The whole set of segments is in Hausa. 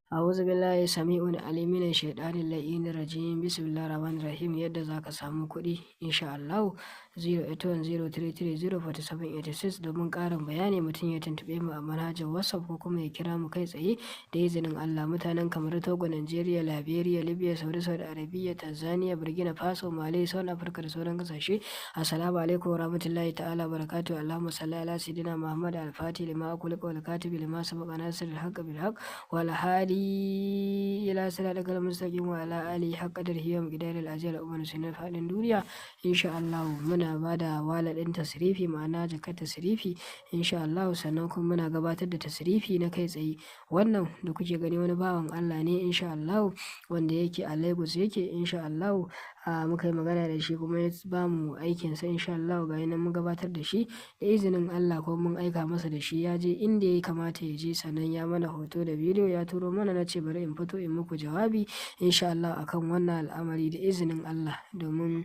A'udhu billahi sami'un alim minash shaitanir la'inir rajim. Bismillahir rahmanir rahim. Yadda zaka samu kuɗi insha Allah 08103304786 domin ƙarin bayani mutum ya tuntuɓe mu a manhajar WhatsApp ko kuma ya kira mu kai tsaye da izinin Allah. Mutanen kamar Togo, Nigeria, Liberia, Libya, Saudi Arabia, Tanzania, Burkina Faso, Mali, South Africa da sauran kasashe. Assalamu alaikum wa rahmatullahi ta'ala barakatuh. Allahumma salli ala sayyidina Muhammad al-Fatih lima aqul wal katibi lima sabaqa nasir al-haqq bil haqq wal hadi ila siratal mustaqim wa ala alihi haqqa qadrihi wa miqdaril azim al sunan fadin duniya insha Allah. Muna bada waladin tasrifi ma'ana jakar tasrifi insha Allah, sannan kuma muna gabatar da tasrifi na kai tsaye. Wannan da kuke gani wani bawan Allah ne insha Allah wanda yake a Lagos yake insha Allah. Muka yi magana da shi kuma ya ba mu aikinsa insha Allah, ga nan mun gabatar da shi da izinin Allah ko mun aika masa da shi ya je inda ya kamata ya je, sannan ya mana hoto da bidiyo ya turo mana. Na ce bari in fito in muku jawabi insha Allah akan wannan al'amari da izinin Allah, domin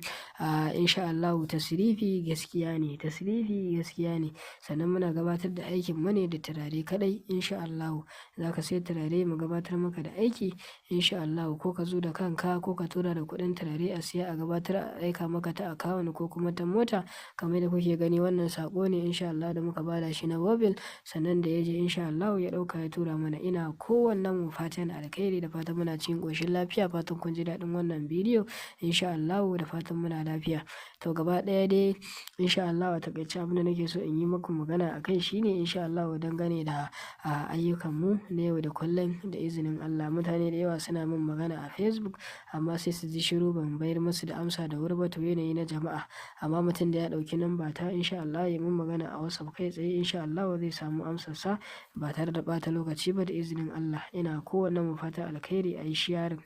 insha Allah tasrifi gaskiya ne, tasrifi gaskiya ne. Sannan muna gabatar da aikin mu ne da turare kadai insha Allah. Za ka sai turare mu gabatar maka da aiki insha Allah, ko ka zo da kanka ko ka tura da kuɗin turare a siya a gabatar a aika maka ta akawun ko kuma ta mota kamar da kuke gani. Wannan sako ne insha Allah da muka bada shi na mobil, sannan da ya je insha Allah ya ɗauka ya tura mana. Ina kowannen mu fatan alkhairi da fatan muna cikin ƙoshin lafiya, fatan kun ji daɗin wannan bidiyo insha Allah da fatan muna lafiya. To gaba ɗaya dai insha Allah a takaice abin da nake so in yi muku magana akai shine insha Allah dangane da ayyukan mu na yau da kullum da izinin Allah. Mutane da yawa suna min magana a Facebook amma sai su ji shiru, ban bayar musu da amsa da wuri ba, to yanayi na jama'a. Amma mutum da ya ɗauki namba ta insha Allah ya min magana a WhatsApp kai tsaye insha Allah zai samu amsarsa ba tare da ɓata lokaci ba da izinin Allah. Ina kowanne mu fata alkhairi a yi sharing.